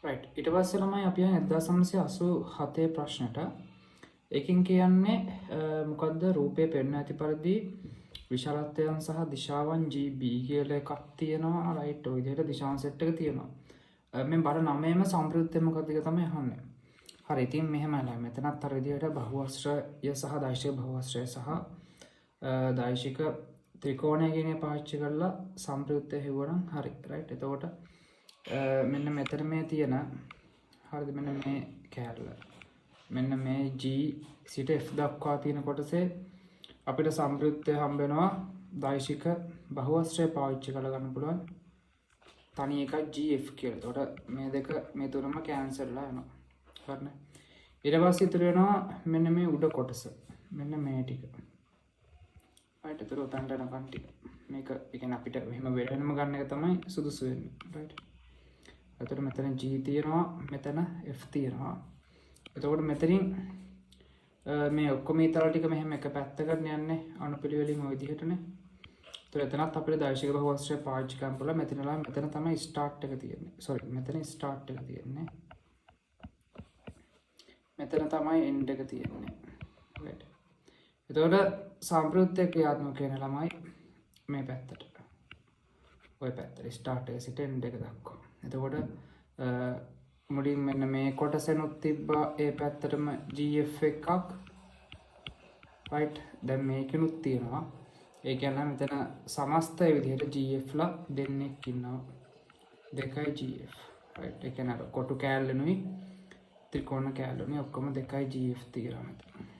Right. ඊට පස්සේ ළමයි අපි යන 1987 ප්‍රශ්නට. ඒකෙන් කියන්නේ මොකද්ද රූපේ පෙන්වන ඇති පරිදි විශාලත්වයන් සහ දිශාවන් GB කියලා එකක් තියෙනවා. රයිට්. ඔය විදිහට දිශාවන් සෙට් එක තියෙනවා. මේ බර 9ම සම්ප්‍රයුක්තය මොකක්ද කියලා තමයි අහන්නේ. හරි. ඉතින් මෙහෙමයි. මෙතනත් අර විදිහට බහුවස්ත්‍රය සහ දෛශික බහුවස්ත්‍රය සහ දෛශික ත්‍රිකෝණය කියන පාවිච්චි කරලා සම්ප්‍රයුක්තය හෙව්වනම් හරි. රයිට්. එතකොට මෙන්න මෙතන මේ තියෙන හරිද මෙන්න මේ කෑල්ල මෙන්න මේ G සිට F දක්වා තියෙන කොටසේ අපිට සම්ප්‍රයුක්තය හම්බ වෙනවා දෛශික බහුවස්ත්‍රය පාවිච්චි කරලා ගන්න පුළුවන් තනි එකක් GF කියලා. එතකොට මේ දෙක මේ තුනම කැන්සල් වෙලා යනවා. හරිනේ. ඊට පස්සේ ඉතුරු වෙනවා මෙන්න මේ උඩ කොටස. මෙන්න මේ ටික. right. එතකොට උතන්ට යනකන් ටික. මේක කියන්නේ අපිට මෙහෙම වෙනම ගන්න එක තමයි සුදුසු වෙන්නේ. right. එතකොට මෙතන G තියෙනවා මෙතන F තියෙනවා. එතකොට මෙතනින් මේ ඔක්කොම ඊතල ටික මෙහෙම එක පැත්තකට යන්නේ අනුපිළිවෙලින් ওই විදිහටනේ. එතකොට එතනත් අපිට දෛශික බහුවස්ත්‍රය පාවිච්චි කරන්න පුළුවන්. මෙතන තමයි ස්ටාර්ට් එක තියෙන්නේ. sorry මෙතන ස්ටාර්ට් එක තියෙන්නේ. මෙතන තමයි එන්ඩ් එක තියෙන්නේ. right. එතකොට සම්ප්‍රයුක්තය ක්‍රියාත්මක වෙන ළමයි මේ පැත්තට. ওই පැත්තට ස්ටාර්ට් එක සිට එන්ඩ් එක දක්වා. එතකොට මුලින් මෙන්න මේ කොටසෙනුත් තිබ්බා ඒ පැත්තටම GF එකක්. right. දැන් මේකෙනුත් තියෙනවා. ඒ කියන්නේ මෙතන සමස්තය විදිහට GF ලා දෙන්නෙක් ඉන්නවා. දෙකයි GF. right. ඒ කියන්නේ කොටු කෑල්ලෙනුයි ත්‍රිකෝණ කෑල්ලෙනුයි ඔක්කොම දෙකයි GF තියෙනවා මෙතන.